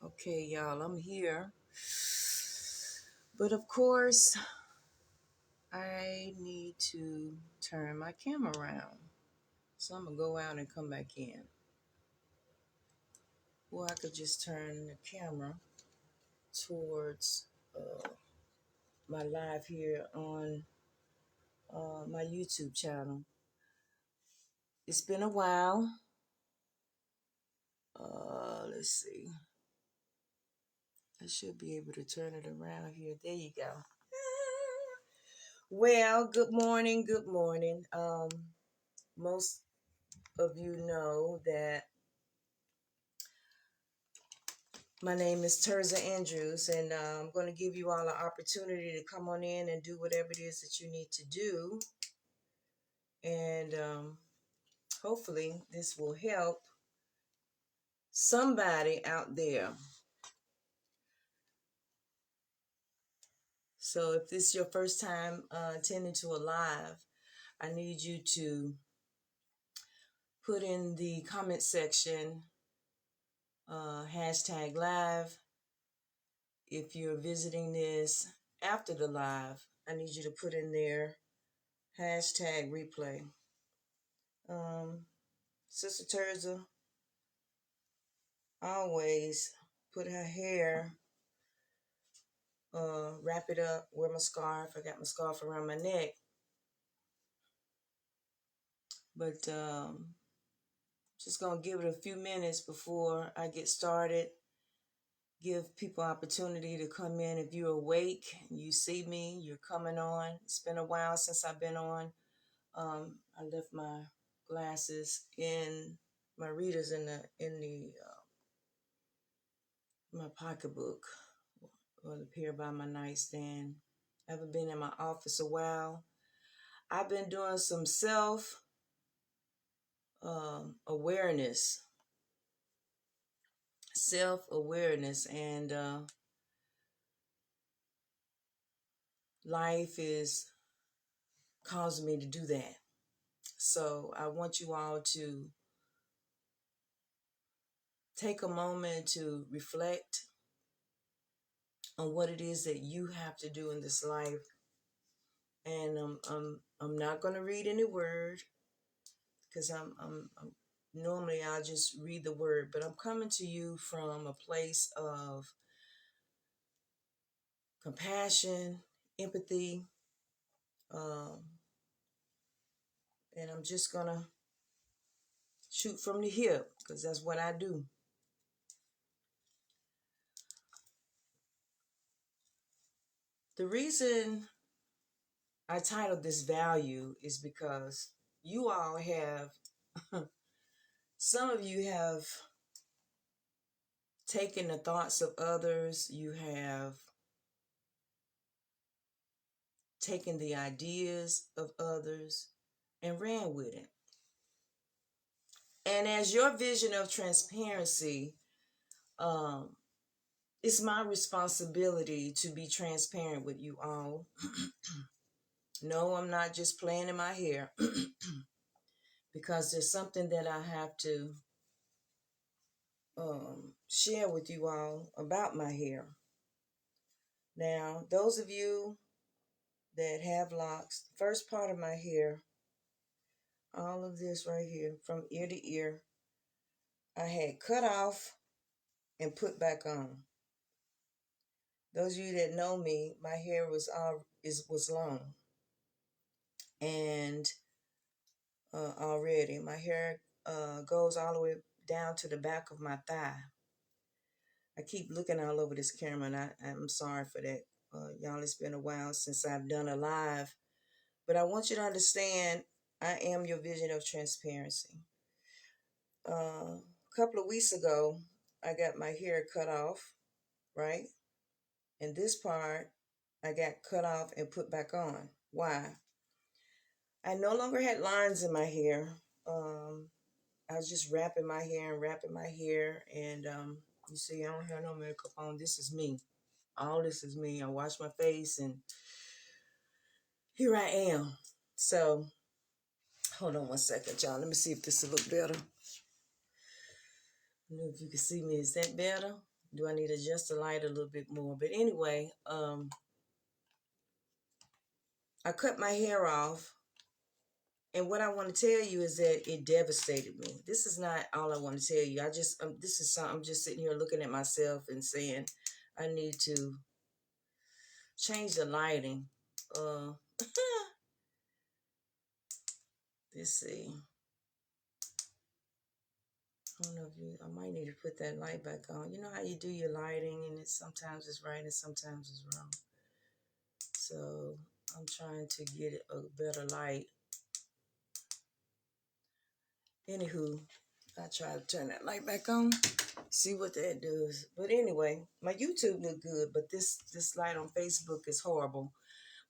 Okay, y'all, I'm here. But of course, I need to turn my camera around. So I'm going to go out and come back in. Or I could just turn the camera towards my live here on my YouTube channel. It's been a while. Let's see. I should be able to turn it around here. There you go. Well, good morning. Good morning. Most of you know that my name is Terza Andrews, and I'm going to give you all an opportunity to come on in and do whatever it is that you need to do. And hopefully this will help somebody out there. So if this is your first time attending to a live, I need you to put in the comment section hashtag live. If you're visiting this after the live, I need you to put in there hashtag replay. Sister Terza always put her hair, wrap it up, wear my scarf. I got my scarf around my neck. But just going to give it a few minutes before I get started. Give people opportunity to come in. If you're awake, you see me, you're coming on. It's been a while since I've been on. I left my glasses in my readers in the my pocketbook, or up here by my nightstand. I haven't been in my office a while. I've been doing some self awareness, and life is causing me to do that. So I want you all to take a moment to reflect on what it is that you have to do in this life. And I'm not going to read any word, because I'm normally I'll just read the word, but I'm coming to you from a place of compassion, empathy, um, and I'm just gonna shoot from the hip, because that's what I do. The reason I titled this value is because you all have, some of you have taken the thoughts of others, you have taken the ideas of others and ran with it. And as your vision of transparency, it's my responsibility to be transparent with you all. No, I'm not just playing in my hair, because there's something that I have to share with you all about my hair. Now, those of you that have locks, first part of my hair, all of this right here, from ear to ear, I had cut off and put back on. Those of you that know me, my hair was long, and already my hair goes all the way down to the back of my thigh. I keep looking all over this camera, and I'm sorry for that. Y'all, it's been a while since I've done a live, but I want you to understand I am your vision of transparency. A couple of weeks ago, I got my hair cut off, right? And this part, I got cut off and put back on. Why? I no longer had lines in my hair. I was just wrapping my hair, and you see, I don't have no makeup on. This is me. All this is me. I wash my face, and here I am. So, hold on one second, y'all. Let me see if this will look better. I don't know if you can see me. Is that better? Do I need to adjust the light a little bit more? But anyway, I cut my hair off. And what I want to tell you is that it devastated me. This is not all I want to tell you. This is something, I'm just sitting here looking at myself and saying, I need to change the lighting. Let's see. I don't know if I might need to put that light back on. You know how you do your lighting and sometimes it's right and sometimes it's wrong. So I'm trying to get a better light. Anywho, I try to turn that light back on, see what that does. But anyway, my YouTube look good, but this light on Facebook is horrible.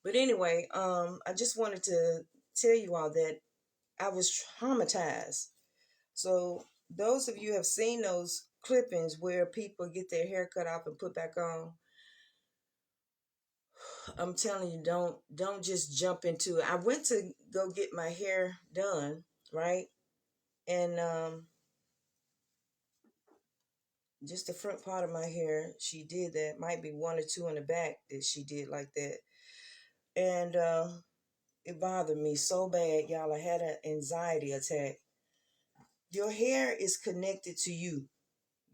But anyway, I just wanted to tell you all that I was traumatized. So those of you have seen those clippings where people get their hair cut off and put back on, I'm telling you, don't just jump into it. I went to go get my hair done, right? And just the front part of my hair, she did that. Might be one or two in the back that she did like that. And it bothered me so bad, y'all. I had an anxiety attack. Your hair is connected to you.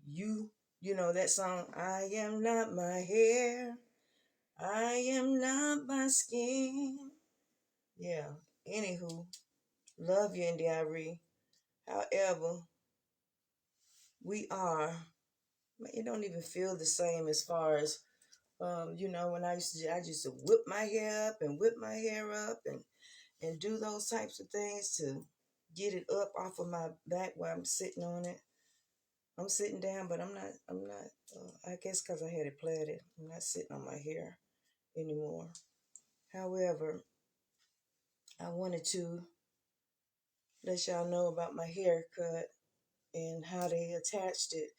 You know that song, I am not my hair. I am not my skin. Yeah. Anywho, love you, Indy Irie. However, we are, it don't even feel the same as far as, you know, when I used to whip my hair up and whip my hair up and do those types of things to get it up off of my back while I'm sitting on it. I'm sitting down, but I'm not, I guess because I had it plaited, I'm not sitting on my hair anymore. However, I wanted to let y'all know about my haircut and how they attached it.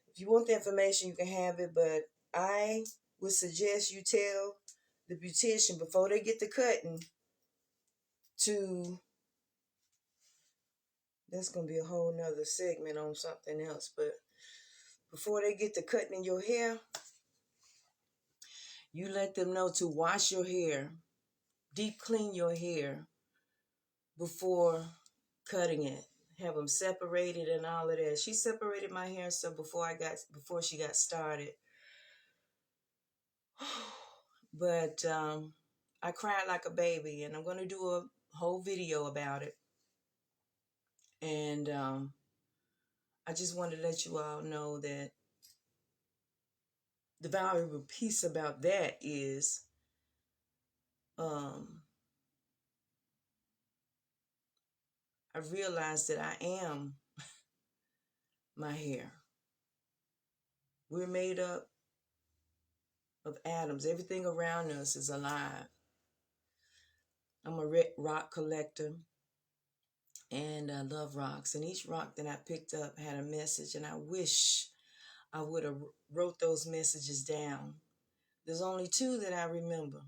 If you want the information, you can have it, but I would suggest you tell the beautician before they get to cutting to, that's going to be a whole nother segment on something else, but before they get to cutting in your hair, you let them know to wash your hair, deep clean your hair before cutting it. Have them separated and all of that. She separated my hair so before she got started. But I cried like a baby, and I'm going to do a whole video about it. And I just wanted to let you all know that the valuable piece about that is I realized that I am my hair. We're made up of atoms. Everything around us is alive. I'm a rock collector, and I love rocks. And each rock that I picked up had a message, and I wish I would have wrote those messages down. There's only two that I remember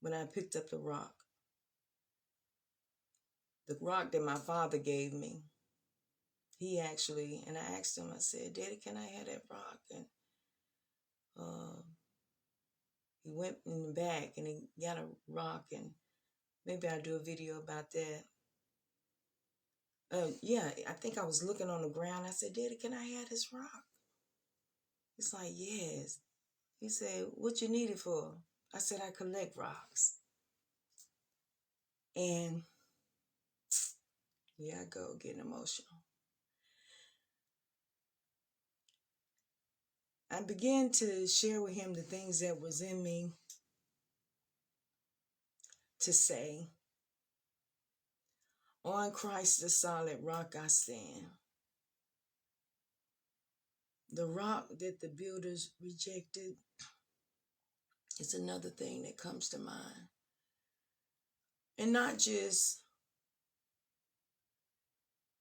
when I picked up the rock. The rock that my father gave me. He actually, and I asked him, I said, Daddy, can I have that rock? And he went in the back and he got a rock, and maybe I'll do a video about that. Yeah, I think I was looking on the ground. I said, Daddy, can I have this rock? It's like, yes. He said, what you need it for? I said, I collect rocks. And yeah, I go getting emotional. I began to share with him the things that was in me to say, on Christ the solid rock I stand. The rock that the builders rejected is another thing that comes to mind. And not just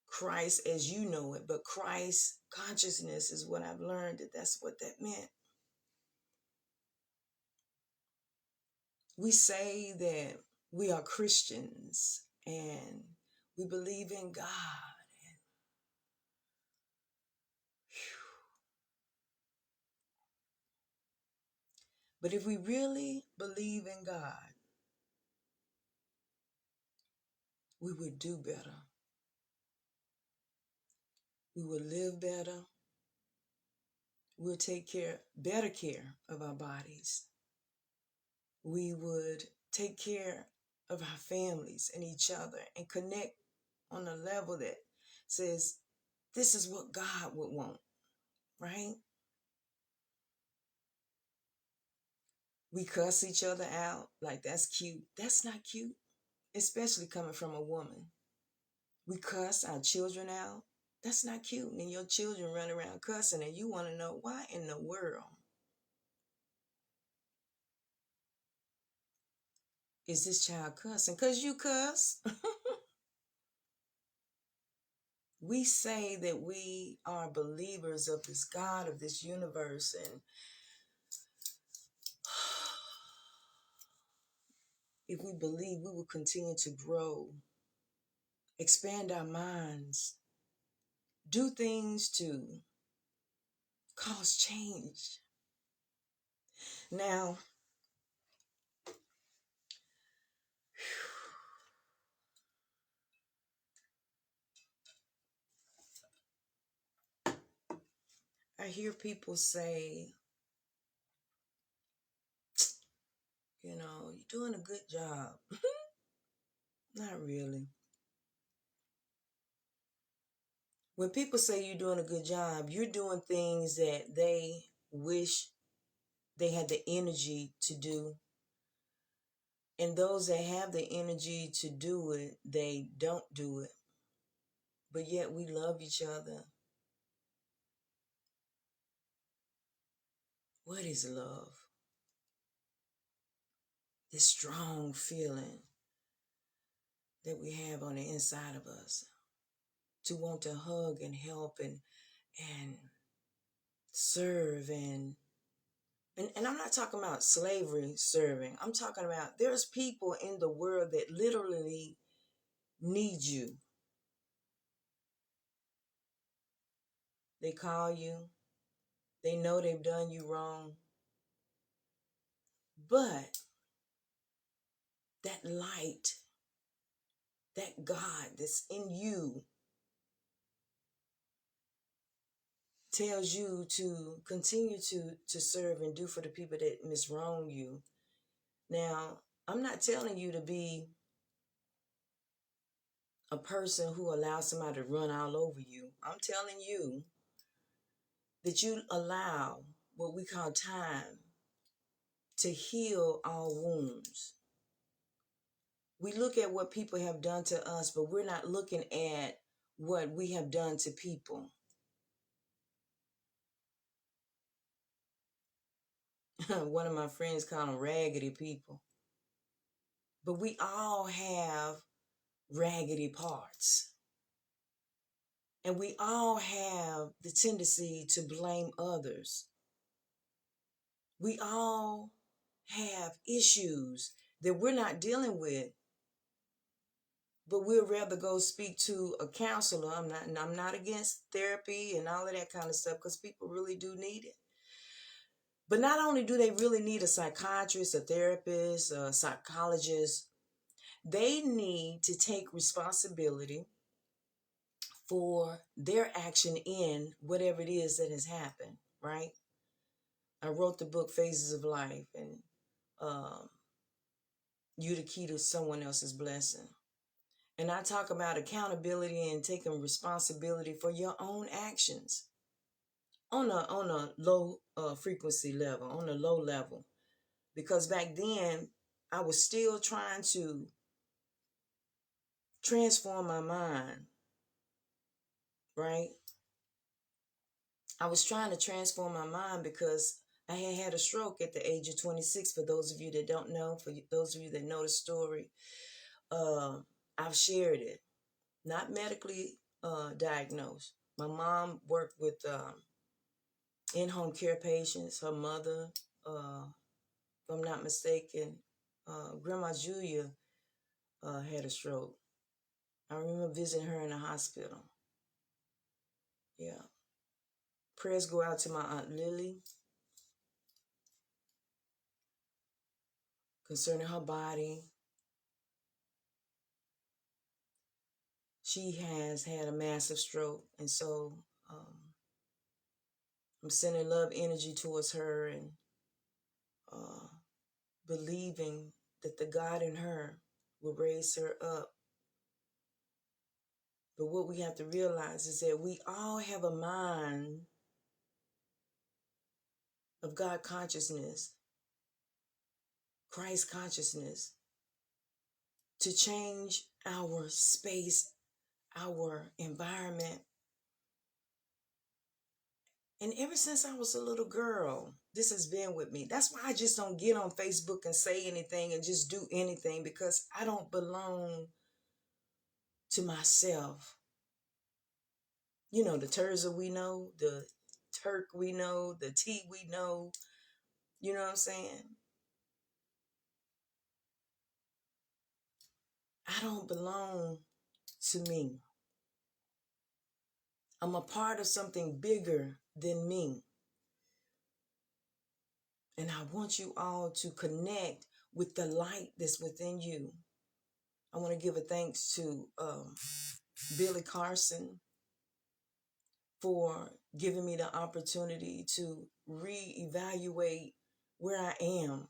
Christ as you know it, but Christ consciousness is what I've learned that's what that meant. We say that we are Christians and we believe in God. But if we really believe in God, we would do better. We would live better. We'll take better care of our bodies. We would take care of our families and each other and connect on a level that says, this is what God would want, right? We cuss each other out like that's cute. That's not cute, especially coming from a woman. We cuss our children out. That's not cute. And your children run around cussing and you want to know why in the world is this child cussing? Because you cuss. We say that we are believers of this God, of this universe, and if we believe, we will continue to grow, expand our minds, do things to cause change. Now, I hear people say, you're doing a good job. Not really. When people say you're doing a good job, you're doing things that they wish they had the energy to do. And those that have the energy to do it, they don't do it. But yet we love each other. What is love? This strong feeling that we have on the inside of us to want to hug and help and serve and I'm not talking about slavery serving. I'm talking about there's people in the world that literally need you. They call you. They know they've done you wrong. But that light, that God that's in you tells you to continue to serve and do for the people that miswrong you. Now, I'm not telling you to be a person who allows somebody to run all over you. I'm telling you that you allow what we call time to heal all wounds. We look at what people have done to us, but we're not looking at what we have done to people. One of my friends called them raggedy people. But we all have raggedy parts. And we all have the tendency to blame others. We all have issues that we're not dealing with, but we'd rather go speak to a counselor. I'm not against therapy and all of that kind of stuff, because people really do need it. But not only do they really need a psychiatrist, a therapist, a psychologist, they need to take responsibility for their action in whatever it is that has happened, right? I wrote the book Phases of Life, and you the key to someone else's blessing. And I talk about accountability and taking responsibility for your own actions on a low frequency level, on a low level. Because back then, I was still trying to transform my mind, right? I was trying to transform my mind because I had a stroke at the age of 26. For those of you that don't know, for those of you that know the story, I've shared it. Not medically diagnosed. My mom worked with in-home care patients. Her mother, if I'm not mistaken, Grandma Julia had a stroke. I remember visiting her in the hospital. Yeah. Prayers go out to my Aunt Lily. concerning her body. She has had a massive stroke, and so I'm sending love energy towards her and uh, believing that the God in her will raise her up. But what we have to realize is that we all have a mind of God consciousness, Christ consciousness, to change our space, our environment. And ever since I was a little girl, this has been with me. That's why I just don't get on Facebook and say anything and just do anything, because I don't belong to myself. You know, the Terza we know, the Turk we know, the T we know. You know what I'm saying? I don't belong to me. I'm a part of something bigger than me. And I want you all to connect with the light that's within you. I want to give a thanks to Billy Carson for giving me the opportunity to reevaluate where I am,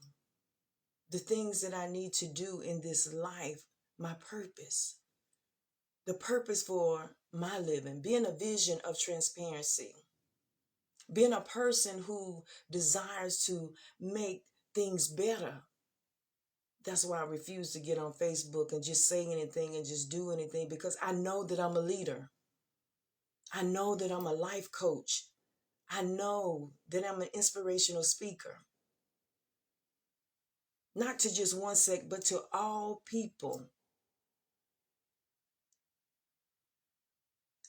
the things that I need to do in this life, my purpose, the purpose for my living, being a vision of transparency, being a person who desires to make things better. That's why I refuse to get on Facebook and just say anything and just do anything, because I know that I'm a leader. I know that I'm a life coach. I know that I'm an inspirational speaker. Not to just one sect, but to all people.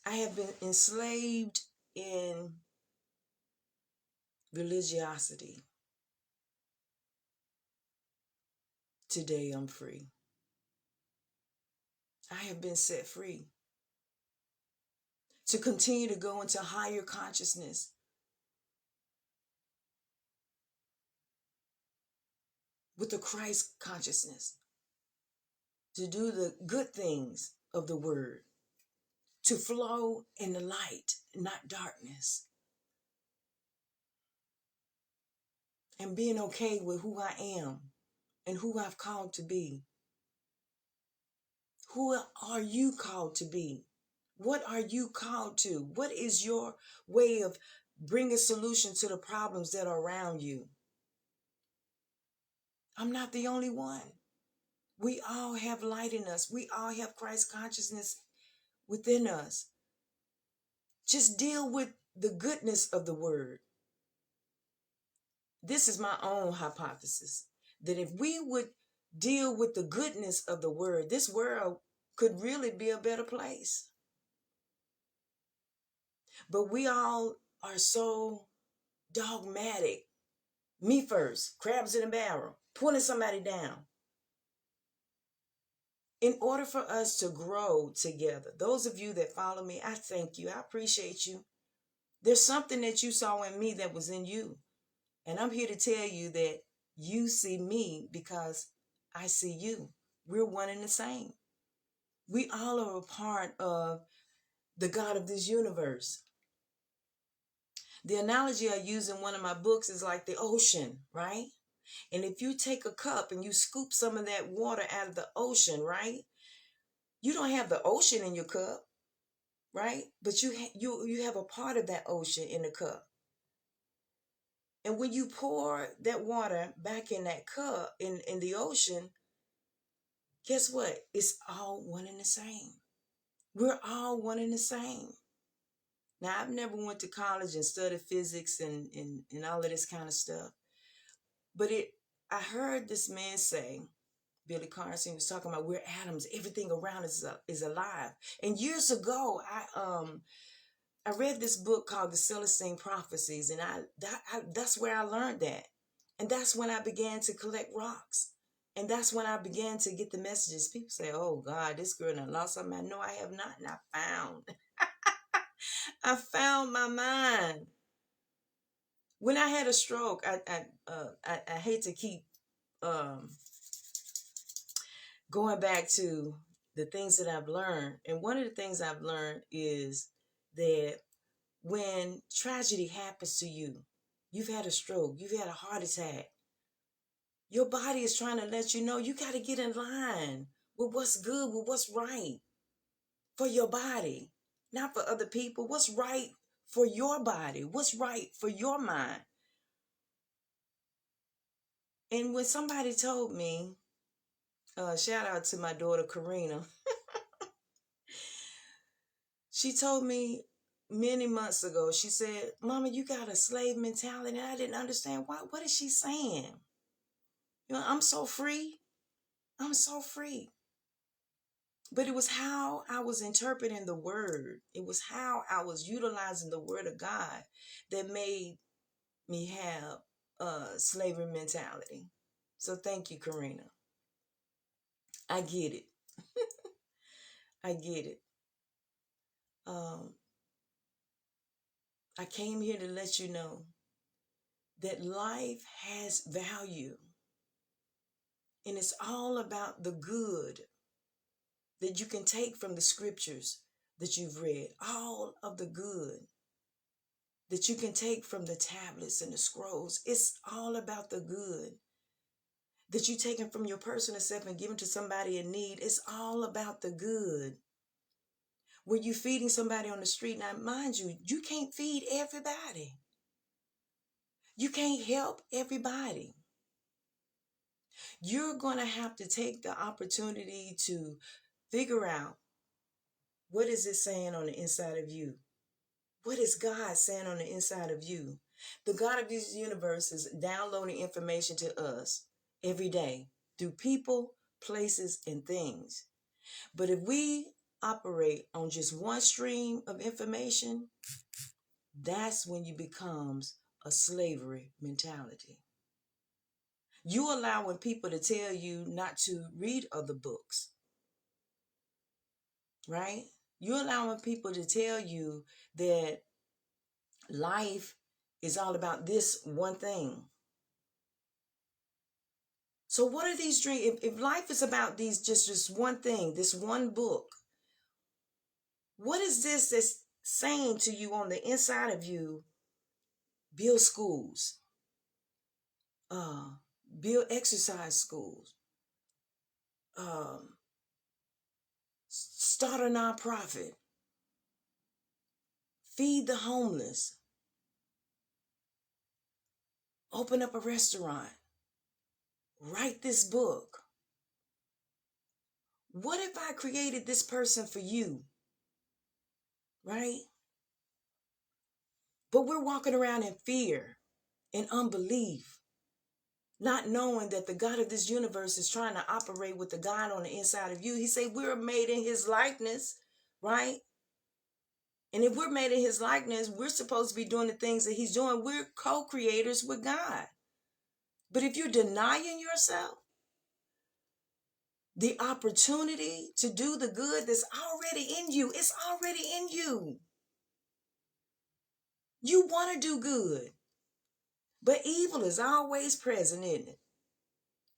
I have been enslaved in religiosity. Today I'm free. I have been set free to continue to go into higher consciousness, with the Christ consciousness, to do the good things of the word, to flow in the light, not darkness, and being okay with who I am and who I've called to be. Who are you called to be? What are you called to? What is your way of bringing solution to the problems that are around you? I'm not the only one. We all have light in us. We all have Christ consciousness within us. Just deal with the goodness of the word. This is my own hypothesis, that if we would deal with the goodness of the word, this world could really be a better place. But we all are so dogmatic. Me first, crabs in a barrel, pulling somebody down. In order for us to grow together, those of you that follow me, I thank you. I appreciate you. There's something that you saw in me that was in you. And I'm here to tell you that you see me because I see you. We're one and the same. We all are a part of the God of this universe. The analogy I use in one of my books is like the ocean, right? And if you take a cup and you scoop some of that water out of the ocean, right? You don't have the ocean in your cup, right? But you have a part of that ocean in the cup. And when you pour that water back in that cup, in the ocean, guess what? It's all one and the same. We're all one and the same. Now, I've never went to college and studied physics and all of this kind of stuff. But I heard this man say, Billy Carson was talking about we're atoms. Everything around us is alive. And years ago, I read this book called The Celestine Prophecies, and that's where I learned that. And that's when I began to collect rocks. And that's when I began to get the messages. People say, oh God, this girl done lost something. I know I have not. And I found my mind. When I had a stroke, I hate to keep going back to the things that I've learned, and one of the things I've learned is that when tragedy happens to you, you've had a stroke, you've had a heart attack, your body is trying to let you know you got to get in line with what's good, with what's right for your body, not for other people. What's right for your body? What's right for your mind? And when somebody told me, shout out to my daughter Karina, she told me many months ago, she said, Mama, you got a slave mentality. And I didn't understand why. What is she saying? You know, I'm so free. I'm so free. But it was how I was interpreting the word. It was how I was utilizing the word of God that made me have a slavery mentality. So thank you, Karina. I get it. I get it. Um, I came here to let you know that life has value. And it's all about the good that you can take from the scriptures that you've read. All of the good that you can take from the tablets and the scrolls. It's all about the good that you taken from your personal self and given to somebody in need. It's all about the good. When you feeding somebody on the street, now mind you, you can't feed everybody. You can't help everybody. You're going to have to take the opportunity to figure out, what is it saying on the inside of you? What is God saying on the inside of you? The God of this universe is downloading information to us every day through people, places, and things. But if we operate on just one stream of information, that's when you becomes a slavery mentality. You allowing people to tell you not to read other books, right? You're allowing people to tell you that life is all about this one thing. So what are these dreams? If life is about these just one thing, this one book, what is this that's saying to you on the inside of you? Build schools, uh, build exercise schools, um, start a nonprofit, feed the homeless, open up a restaurant, write this book. What if I created this person for you, right? But we're walking around in fear and unbelief, not knowing that the God of this universe is trying to operate with the God on the inside of you. He said we're made in his likeness, right? And if we're made in his likeness, we're supposed to be doing the things that he's doing. We're co-creators with God. But if you're denying yourself the opportunity to do the good that's already in you, it's already in you. You want to do good, but evil is always present, isn't it?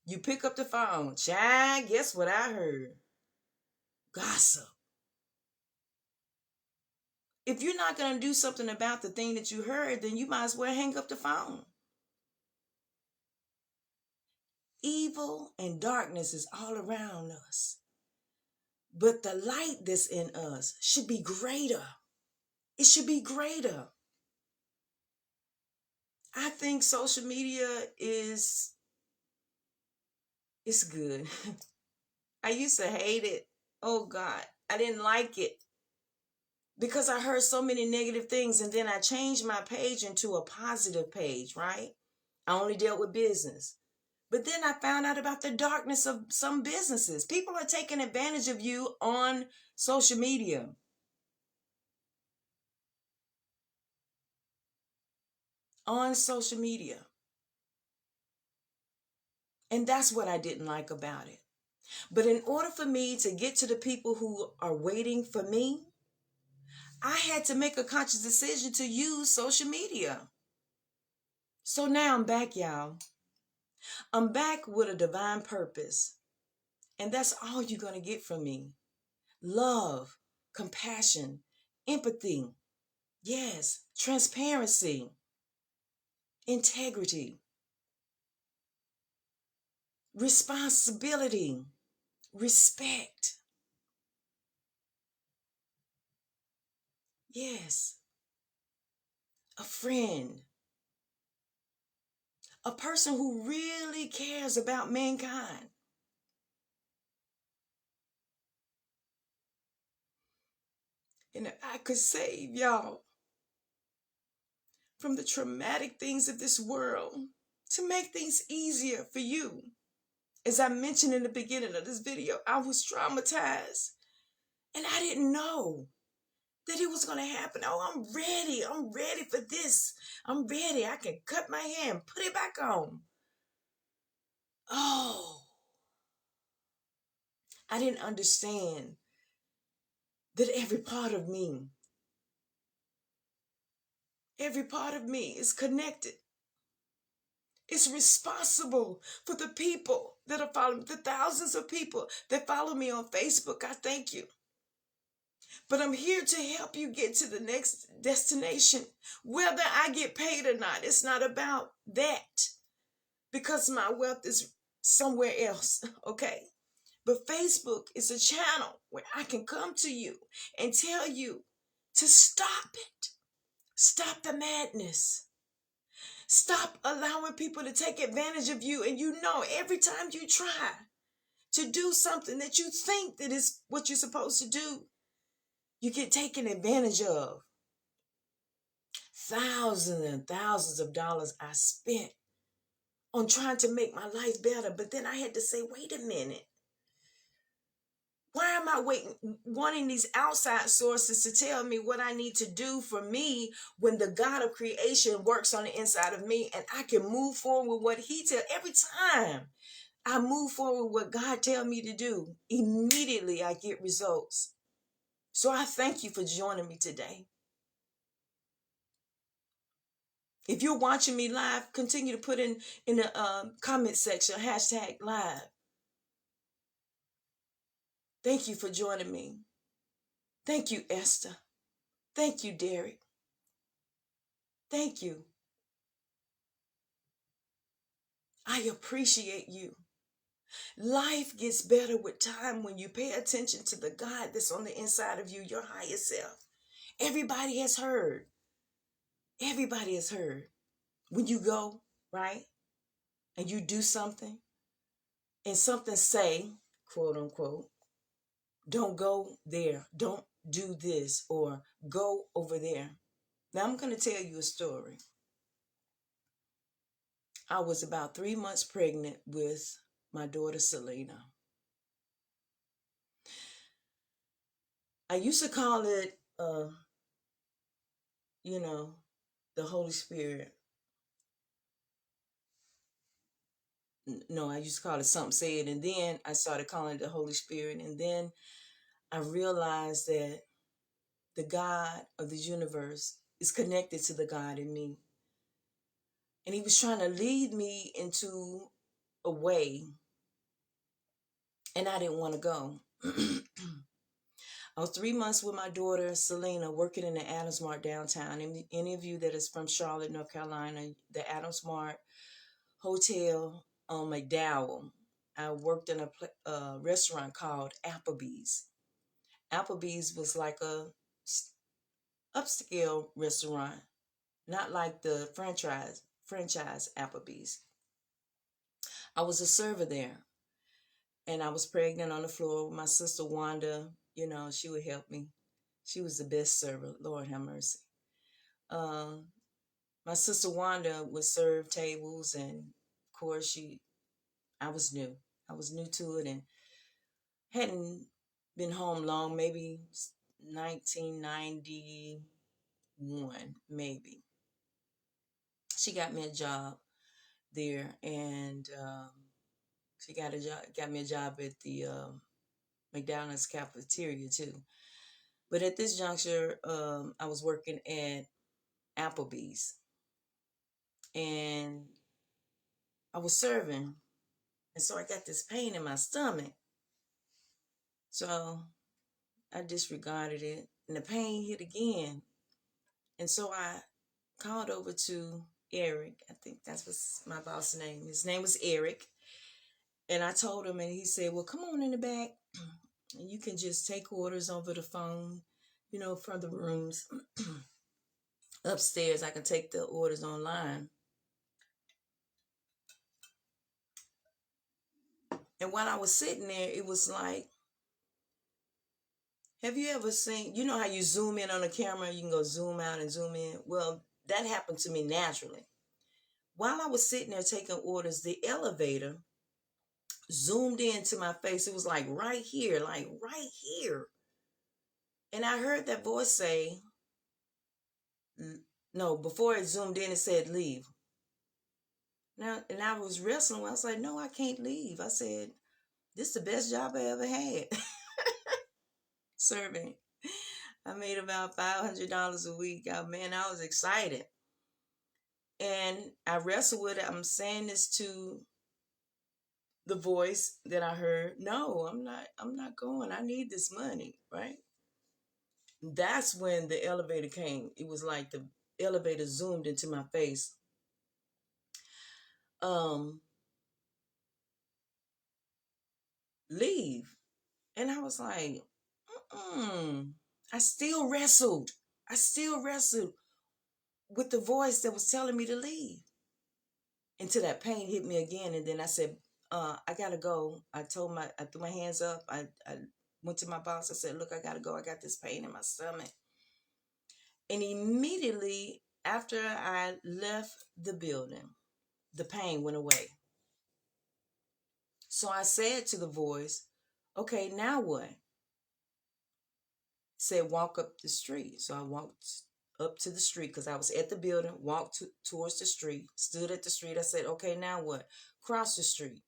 You pick up the phone. Child, guess what I heard? Gossip. If you're not going to do something about the thing that you heard, then you might as well hang up the phone. Evil and darkness is all around us. But the light that's in us should be greater. It should be greater. I think social media it's good. I used to hate it. Oh God, I didn't like it because I heard so many negative things, and then I changed my page into a positive page, right? I only dealt with business. But then I found out about the darkness of some businesses. People are taking advantage of you on social media. On social media. And that's what I didn't like about it. But in order for me to get to the people who are waiting for me, I had to make a conscious decision to use social media. So now I'm back, y'all. I'm back with a divine purpose. And that's all you're going to get from me. Love, compassion, empathy. Yes, transparency, integrity, responsibility, respect. Yes, a friend, a person who really cares about mankind. And if I could save y'all from the traumatic things of this world to make things easier for you. As I mentioned in the beginning of this video, I was traumatized and I didn't know that it was going to happen. Oh, I'm ready. I'm ready for this. I'm ready. I can cut my hair and put it back on. Oh, I didn't understand that every part of me is connected. It's responsible for the people that are following, the thousands of people that follow me on Facebook. I thank you. But I'm here to help you get to the next destination, whether I get paid or not. It's not about that because my wealth is somewhere else, okay? But Facebook is a channel where I can come to you and tell you to stop it. Stop the madness. Stop allowing people to take advantage of you. And you know, every time you try to do something that you think that is what you're supposed to do, you get taken advantage of. Thousands and thousands of dollars I spent on trying to make my life better. But then I had to say, wait a minute. Why am I wanting these outside sources to tell me what I need to do for me when the God of creation works on the inside of me and I can move forward with what he tells? Every time I move forward with what God tells me to do, immediately I get results. So I thank you for joining me today. If you're watching me live, continue to put in the comment section, #live. Thank you for joining me. Thank you, Esther. Thank you, Derek. Thank you. I appreciate you. Life gets better with time when you pay attention to the God that's on the inside of you, your higher self. Everybody has heard. Everybody has heard. When you go, right, and you do something, and something say, quote unquote, don't go there, don't do this, or go over there. Now I'm going to tell you a story. I was about 3 months pregnant with my daughter, Selena. I used to call it, you know, the Holy Spirit. No, I used to call it something said, and then I started calling it the Holy Spirit, and then I realized that the God of the universe is connected to the God in me. And he was trying to lead me into a way, and I didn't want to go. I was 3 months with my daughter, Selena, working in the Adams Mart downtown. And any of you that is from Charlotte, North Carolina, the Adams Mart Hotel on McDowell, I worked in a restaurant called Applebee's. Applebee's was like a upscale restaurant, not like the franchise Applebee's. I was a server there, and I was pregnant on the floor with my sister Wanda. You know, she would help me. She was the best server. Lord have mercy. Um, my sister Wanda would serve tables, and of course, I was new. I was new to it, and hadn't been home long. Maybe 1991, maybe. She got me a job there, and she got me a job at the McDonald's cafeteria too. But at this juncture, I was working at Applebee's, and I was serving, and so I got this pain in my stomach. So I disregarded it, and the pain hit again. And so I called over to Eric. I think that's what's my boss name. His name was Eric. And I told him, and he said, well, come on in the back. And you can just take orders over the phone, from the rooms upstairs. I can take the orders online. And while I was sitting there, it was like, have you ever seen, how you zoom in on a camera, you can go zoom out and zoom in? Well, that happened to me naturally. While I was sitting there taking orders, the elevator zoomed into my face. It was like right here, like right here. And I heard that voice say, no, before it zoomed in, it said leave. Now, and I was wrestling. I was like, no, I can't leave. I said, this is the best job I ever had. Serving. I made about $500 a week. Man, I was excited. And I wrestled with it. I'm saying this to the voice that I heard. No, I'm not going. I need this money, right? That's when the elevator came. It was like the elevator zoomed into my face. Leave. And I was like, I still wrestled. I still wrestled with the voice that was telling me to leave until that pain hit me again. And then I said, I gotta go. I threw my hands up. I went to my boss. I said, look, I gotta go. I got this pain in my stomach. And immediately after I left the building, the pain went away. So I said to the voice, okay, now what? Said, walk up the street. So I walked up to the street because I was at the building, walked towards the street, stood at the street. I said, okay, now what? Cross the street.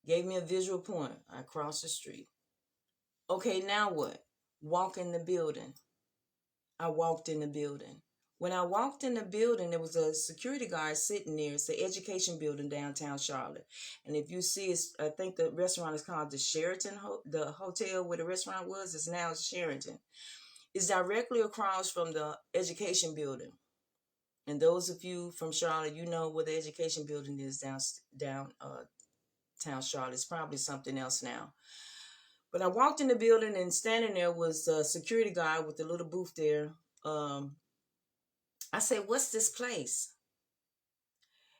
Gave me a visual point. I crossed the street. Okay, now what? Walk in the building. I walked in the building. When I walked in the building, there was a security guard sitting there. It's the education building downtown Charlotte. And if you see, I think the restaurant is called the Sheraton, the hotel where the restaurant was is now Sheraton. It's directly across from the education building. And those of you from Charlotte, you know where the education building is downtown Charlotte. It's probably something else now. But I walked in the building and standing there was a security guard with a little booth there. I said, what's this place?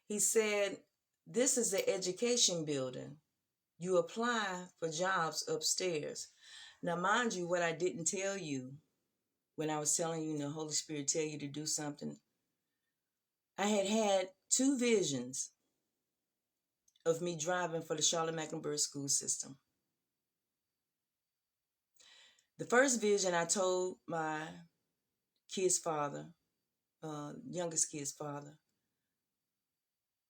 He said, this is the education building. You apply for jobs upstairs. Now, mind you, what I didn't tell you when I was telling you the Holy Spirit tell you to do something, I had 2 visions of me driving for the Charlotte-Mecklenburg school system. The first vision I told my kid's father, youngest kid's father,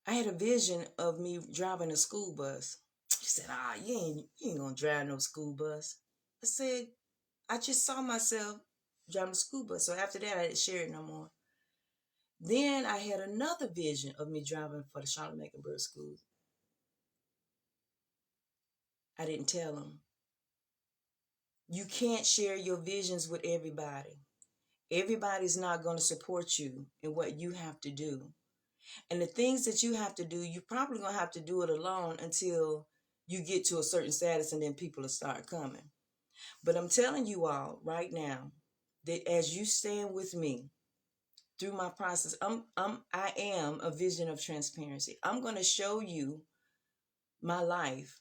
I had a vision of me driving a school bus. He said, you ain't gonna drive no school bus. I said, I just saw myself driving a school bus. So after that, I didn't share it no more. Then I had another vision of me driving for the Charlotte-Mecklenburg schools. I didn't tell him. You can't share your visions with everybody. Everybody's not going to support you in what you have to do. And the things that you have to do, you're probably going to have to do it alone until you get to a certain status and then people will start coming. But I'm telling you all right now that as you stand with me through my process, I am a vision of transparency. I'm going to show you my life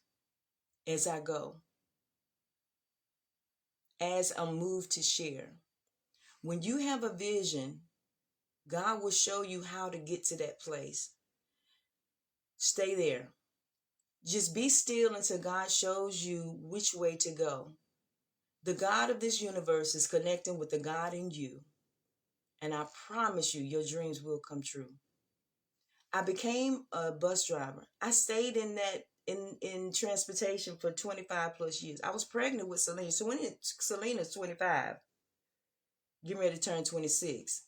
as I go, as I'm moved to share. When you have a vision, God will show you how to get to that place. Stay there. Just be still until God shows you which way to go. The God of this universe is connecting with the God in you. And I promise you, your dreams will come true. I became a bus driver. I stayed in that in transportation for 25 plus years. I was pregnant with Selena. So when Selena's 25, getting ready to turn 26.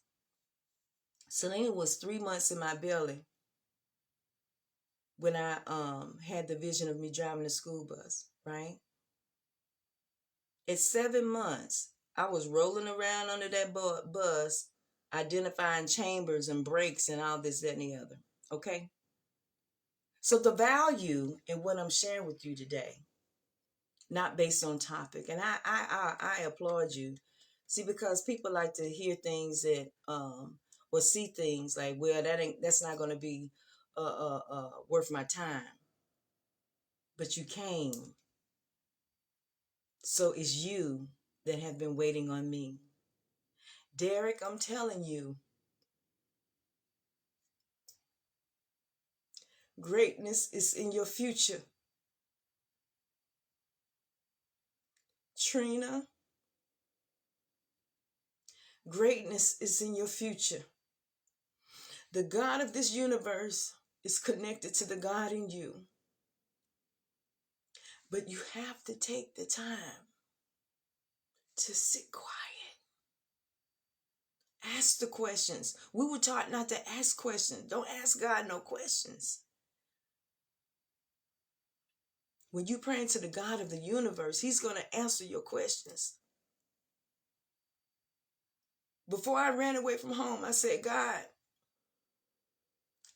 Selena was 3 months in my belly when I had the vision of me driving the school bus, right? At 7 months, I was rolling around under that bus, identifying chambers and brakes and all this, that, and the other. Okay? So the value in what I'm sharing with you today, not based on topic, and I applaud you. See, because people like to hear things that or see things like, well, that's not going to be worth my time. But you came, so it's you that have been waiting on me. Derek, I'm telling you, greatness is in your future. Trina, greatness is in your future. The God of this universe is connected to the God in you. But you have to take the time to sit quiet. Ask the questions. We were taught not to ask questions. Don't ask God no questions. When you pray to the God of the universe, he's going to answer your questions. Before I ran away from home, I said, God,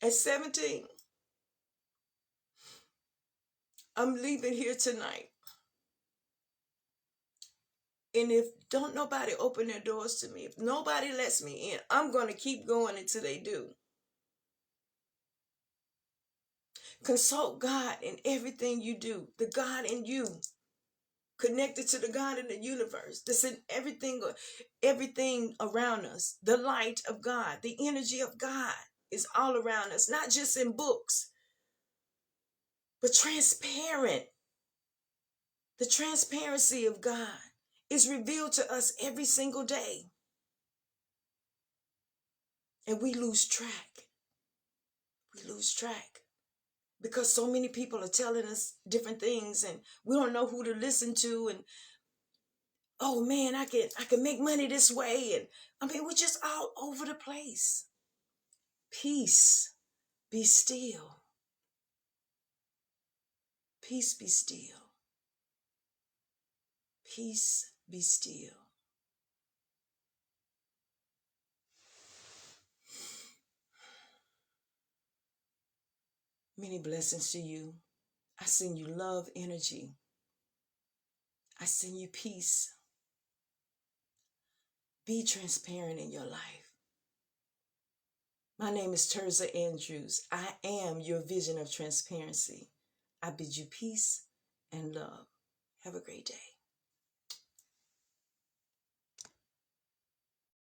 at 17, I'm leaving here tonight. And if don't nobody open their doors to me, if nobody lets me in, I'm going to keep going until they do. Consult God in everything you do. The God in you. Connected to the God in the universe. That's in everything around us. The light of God, the energy of God is all around us. Not just in books, but transparent. The transparency of God is revealed to us every single day. And we lose track. We lose track. Because so many people are telling us different things and we don't know who to listen to. And oh man, I can make money this way. And I mean, we're just all over the place. Peace, be still. Peace, be still. Peace, be still. Many blessings to you. I send you love, energy. I send you peace. Be transparent in your life. My name is Terza Andrews. I am your vision of transparency. I bid you peace and love. Have a great day.